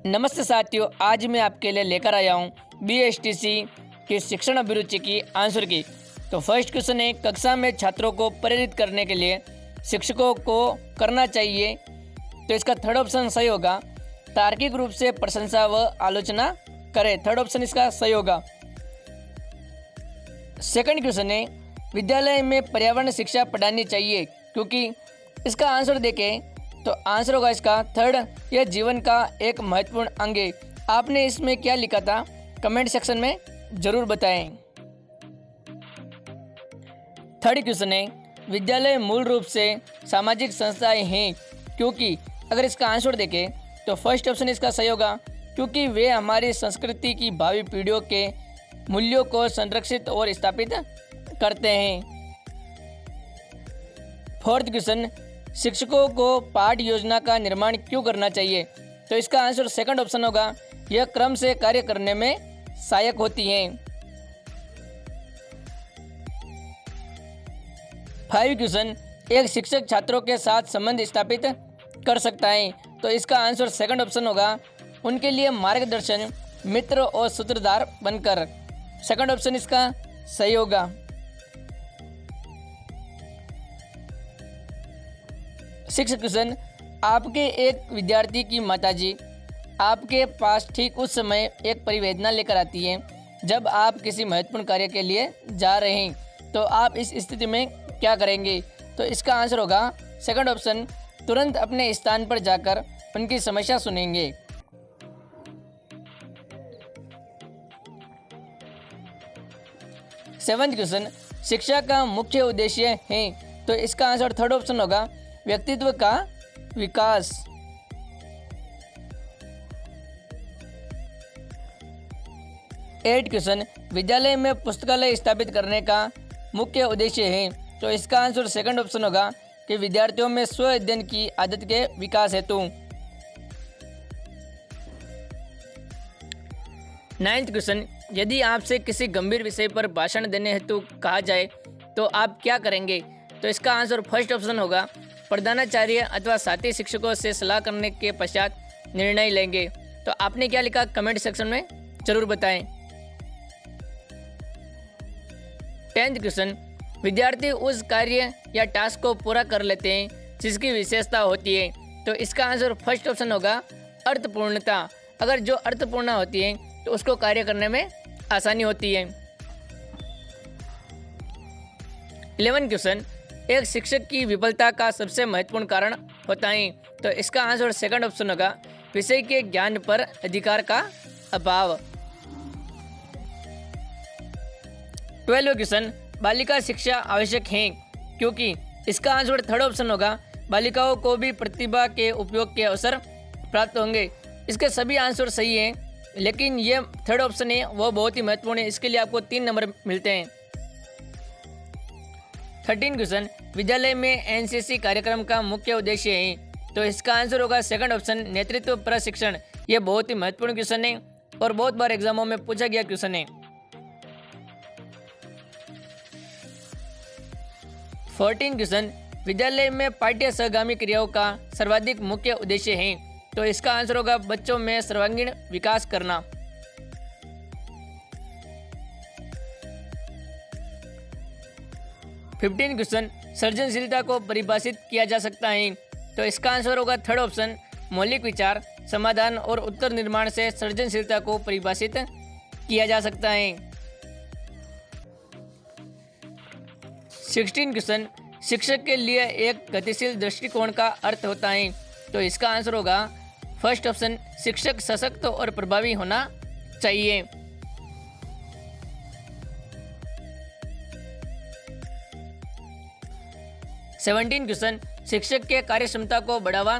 नमस्ते साथियों, आज मैं आपके लिए लेकर आया हूँ BSTC की शिक्षण अभिरुचि की आंसर की। तो फर्स्ट क्वेश्चन है, कक्षा में छात्रों को प्रेरित करने के लिए शिक्षकों को करना चाहिए। तो इसका थर्ड ऑप्शन सही होगा, तार्किक रूप से प्रशंसा व आलोचना करें। थर्ड ऑप्शन इसका सही होगा। सेकंड क्वेश्चन है, विद्यालय में पर्यावरण शिक्षा पढ़ानी चाहिए, क्योंकि इसका आंसर देखें तो आंसर होगा इसका थर्ड, यह जीवन का एक महत्वपूर्ण अंग है। आपने इसमें क्या लिखा था कमेंट सेक्शन में जरूर बताएं। थर्ड क्वेश्चन है, विद्यालय मूल रूप से सामाजिक संस्थाएं हैं, क्योंकि अगर इसका आंसर देखें तो फर्स्ट ऑप्शन इसका सही होगा, क्योंकि वे हमारी संस्कृति की भावी पीढ़ियों के मूल्यों को संरक्षित और स्थापित करते हैं। फोर्थ क्वेश्चन, शिक्षकों को पाठ योजना का निर्माण क्यों करना चाहिए। तो इसका आंसर सेकंड ऑप्शन होगा, यह क्रम से कार्य करने में सहायक होती हैं। 5 क्वेश्चन, एक शिक्षक छात्रों के साथ संबंध स्थापित कर सकता है। तो इसका आंसर सेकंड ऑप्शन होगा, उनके लिए मार्गदर्शन, मित्र और सूत्रधार बनकर। सेकंड ऑप्शन इसका सही होगा। सिक्स क्वेश्चन, आपके एक विद्यार्थी की माताजी आपके पास ठीक उस समय एक परिवेदना लेकर आती है जब आप किसी महत्वपूर्ण कार्य के लिए जा रहे हैं, तो आप इस स्थिति में क्या करेंगे। तो इसका आंसर होगा सेकंड ऑप्शन, तुरंत अपने स्थान पर जाकर उनकी समस्या सुनेंगे। सेवंथ क्वेश्चन, शिक्षा का मुख्य उद्देश्य है। तो इसका आंसर थर्ड ऑप्शन होगा, व्यक्तित्व का विकास। एट क्वेश्चन, विद्यालय में पुस्तकालय स्थापित करने का मुख्य उद्देश्य है। तो इसका आंसर सेकंड ऑप्शन होगा कि विद्यार्थियों में स्व अध्ययन की आदत के विकास हेतु। नाइन्थ क्वेश्चन, यदि आपसे किसी गंभीर विषय पर भाषण देने हेतु कहा जाए तो आप क्या करेंगे। तो इसका आंसर फर्स्ट ऑप्शन होगा, प्रधानाचार्य अथवा साथी शिक्षकों से सलाह करने के पश्चात निर्णय लेंगे। तो आपने क्या लिखा कमेंट सेक्शन में जरूर बताएं। 10th क्वेश्चन, विद्यार्थी उस कार्य या टास्क को पूरा कर लेते हैं जिसकी विशेषता होती है। तो इसका आंसर फर्स्ट ऑप्शन होगा, अर्थपूर्णता। अगर जो अर्थपूर्ण होती है तो उसको कार्य करने में आसानी होती है। 11th क्वेश्चन, एक शिक्षक की विफलता का सबसे महत्वपूर्ण कारण होता है। तो इसका आंसर सेकंड ऑप्शन होगा, विषय के ज्ञान पर अधिकार का अभाव। 12वां क्वेश्चन, बालिका शिक्षा आवश्यक है, क्योंकि इसका आंसर थर्ड ऑप्शन होगा, बालिकाओं को भी प्रतिभा के उपयोग के अवसर प्राप्त होंगे। इसके सभी आंसर सही हैं, लेकिन ये थर्ड ऑप्शन है वो बहुत ही महत्वपूर्ण है, इसके लिए आपको 3 नंबर मिलते हैं। 13 क्वेश्चन, विद्यालय में NCC कार्यक्रम का मुख्य उद्देश्य है। तो इसका आंसर होगा सेकंड ऑप्शन, नेतृत्व प्रशिक्षण। यह बहुत ही महत्वपूर्ण क्वेश्चन है और बहुत बार एग्जामों में पूछा गया क्वेश्चन है। 14 क्वेश्चन, विद्यालय में पाठ्य सहगामी क्रियाओं का सर्वाधिक मुख्य उद्देश्य है। तो इसका आंसर होगा, बच्चों में सर्वांगीण विकास करना। 15 क्वेश्चन, सृजनशीलता को परिभाषित किया जा सकता है। तो इसका आंसर होगा थर्ड ऑप्शन, मौलिक विचार, समाधान और उत्तर निर्माण से सृजनशीलता को परिभाषित किया जा सकता है। 16 क्वेश्चन, शिक्षक के लिए एक गतिशील दृष्टिकोण का अर्थ होता है। तो इसका आंसर होगा फर्स्ट ऑप्शन, शिक्षक सशक्त और प्रभावी होना चाहिए। 17 क्वेश्चन, शिक्षक के कार्यक्षमता को बढ़ावा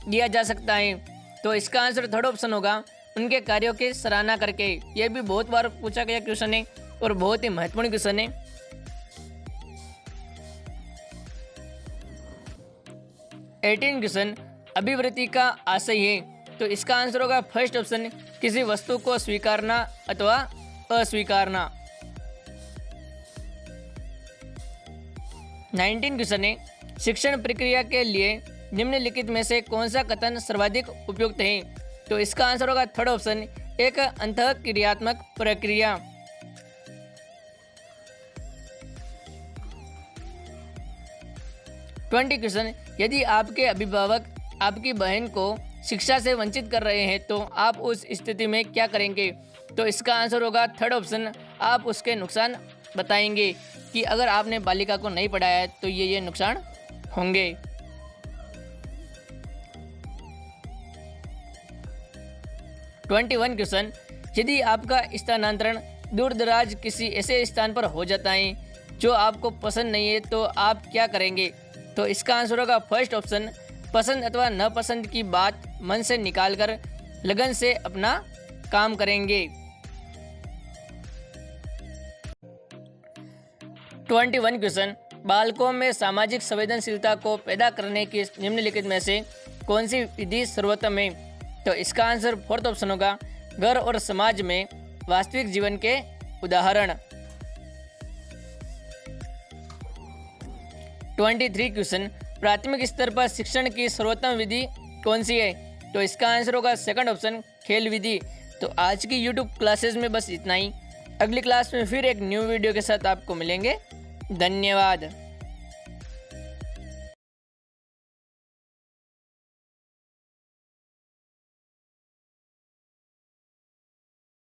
दिया जा सकता है। तो इसका आंसर थर्ड ऑप्शन होगा, उनके कार्यों की सराहना करके। यह भी बहुत बार पूछा गया क्वेश्चन है और बहुत ही महत्वपूर्ण क्वेश्चन है। 18 क्वेश्चन, अभिवृत्ति का आशय है। तो इसका आंसर होगा फर्स्ट ऑप्शन, किसी वस्तु को स्वीकारना अथवा अस्वीकारना। 19 क्वेश्चन है, शिक्षण प्रक्रिया के लिए निम्नलिखित में से कौन सा कथन सर्वाधिक उपयुक्त है। तो इसका आंसर होगा थर्ड ऑप्शन, एक अंतःक्रियात्मक प्रक्रिया। 20 क्वेश्चन, यदि आपके अभिभावक आपकी बहन को शिक्षा से वंचित कर रहे हैं तो आप उस स्थिति में क्या करेंगे? तो इसका आंसर होगा थर्ड ऑप्शन, आप उसके नुकसान बताएंगे कि अगर आपने बालिका को नहीं पढ़ाया है तो ये नुकसान होंगे। 21 क्वेश्चन, यदि आपका स्थानांतरण दूर दराज किसी ऐसे स्थान पर हो जाता है जो आपको पसंद नहीं है तो आप क्या करेंगे? तो इसका आंसर होगा फर्स्ट ऑप्शन, पसंद अथवा नापसंद की बात मन से निकालकर लगन से अपना काम करेंगे। 21 क्वेश्चन, बालकों में सामाजिक संवेदनशीलता को पैदा करने की निम्नलिखित में से कौन सी विधि सर्वोत्तम है? तो इसका आंसर फोर्थ ऑप्शन होगा, घर और समाज में वास्तविक जीवन के उदाहरण। 23 क्वेश्चन, प्राथमिक स्तर पर शिक्षण की सर्वोत्तम विधि कौन सी है? तो इसका आंसर होगा सेकंड ऑप्शन, खेल विधि। तो आज की YouTube क्लासेस में बस इतना ही। अगली क्लास में फिर एक न्यू वीडियो के साथ आपको मिलेंगे। धन्यवाद।